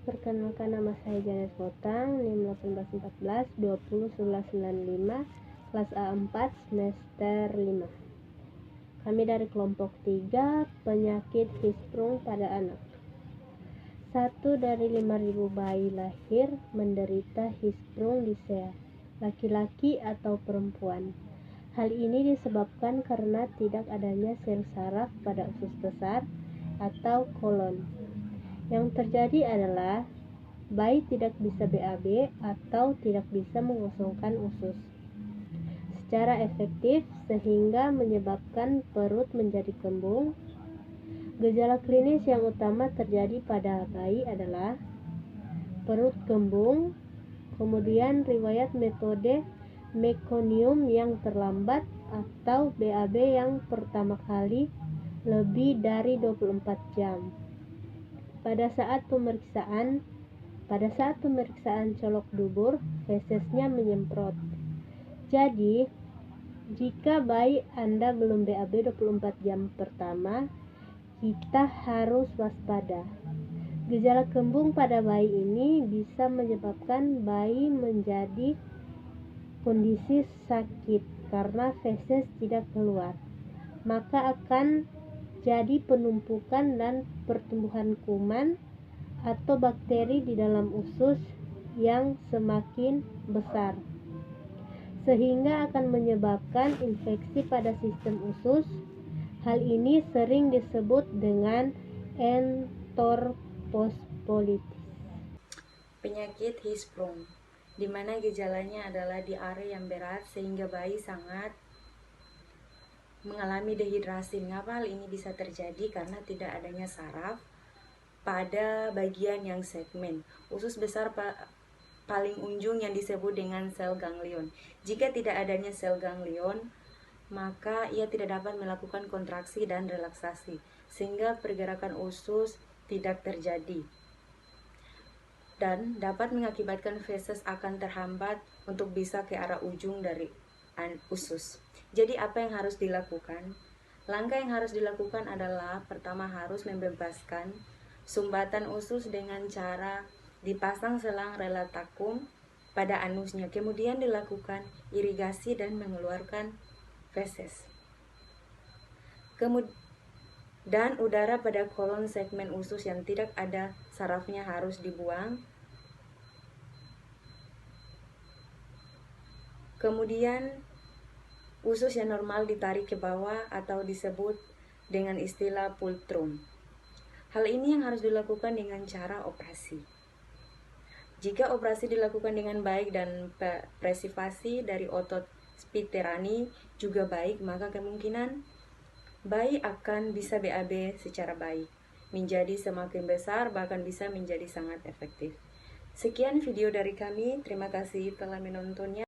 perkenalkan nama saya Janet Botang, NIM 1814 20 11 95, kelas A4 semester 5. Kami dari kelompok 3, penyakit Hirschsprung pada anak. 1 dari 5.000 bayi lahir menderita Hirschsprung dysea, laki-laki atau perempuan. Hal ini disebabkan karena tidak adanya sel saraf pada usus besar atau kolon. Yang terjadi adalah bayi tidak bisa BAB atau tidak bisa mengosongkan usus secara efektif sehingga menyebabkan perut menjadi kembung. Gejala klinis yang utama terjadi pada bayi adalah perut kembung, kemudian riwayat metode mekonium yang terlambat atau BAB yang pertama kali lebih dari 24 jam. Pada saat pemeriksaan colok dubur, fesesnya menyemprot. Jadi, jika bayi Anda belum BAB 24 jam pertama, kita harus waspada. Gejala kembung pada bayi ini bisa menyebabkan bayi menjadi kondisi sakit karena feses tidak keluar. Maka akan jadi penumpukan dan pertumbuhan kuman atau bakteri di dalam usus yang semakin besar, sehingga akan menyebabkan infeksi pada sistem usus. Hal ini sering disebut dengan enterofospolitis. Penyakit Hirschsprung, di mana gejalanya adalah diare yang berat sehingga bayi sangat mengalami dehidrasi. Mengapa hal ini bisa terjadi? Karena tidak adanya saraf pada bagian yang segmen usus besar paling ujung yang disebut dengan sel ganglion. Jika tidak adanya sel ganglion, maka ia tidak dapat melakukan kontraksi dan relaksasi, sehingga pergerakan usus tidak terjadi dan dapat mengakibatkan feses akan terhambat untuk bisa ke arah ujung dari usus. Jadi apa yang harus dilakukan? Langkah yang harus dilakukan adalah pertama harus membebaskan sumbatan usus dengan cara dipasang selang relatakum pada anusnya. Kemudian dilakukan irigasi dan mengeluarkan feses. Dan udara pada kolon segmen usus yang tidak ada sarafnya harus dibuang. Kemudian usus yang normal ditarik ke bawah atau disebut dengan istilah pultrum. Hal ini yang harus dilakukan dengan cara operasi. Jika operasi dilakukan dengan baik dan presivasi dari otot sphincterani juga baik, maka kemungkinan bayi akan bisa BAB secara baik, menjadi semakin besar, bahkan bisa menjadi sangat efektif. Sekian video dari kami, terima kasih telah menontonnya.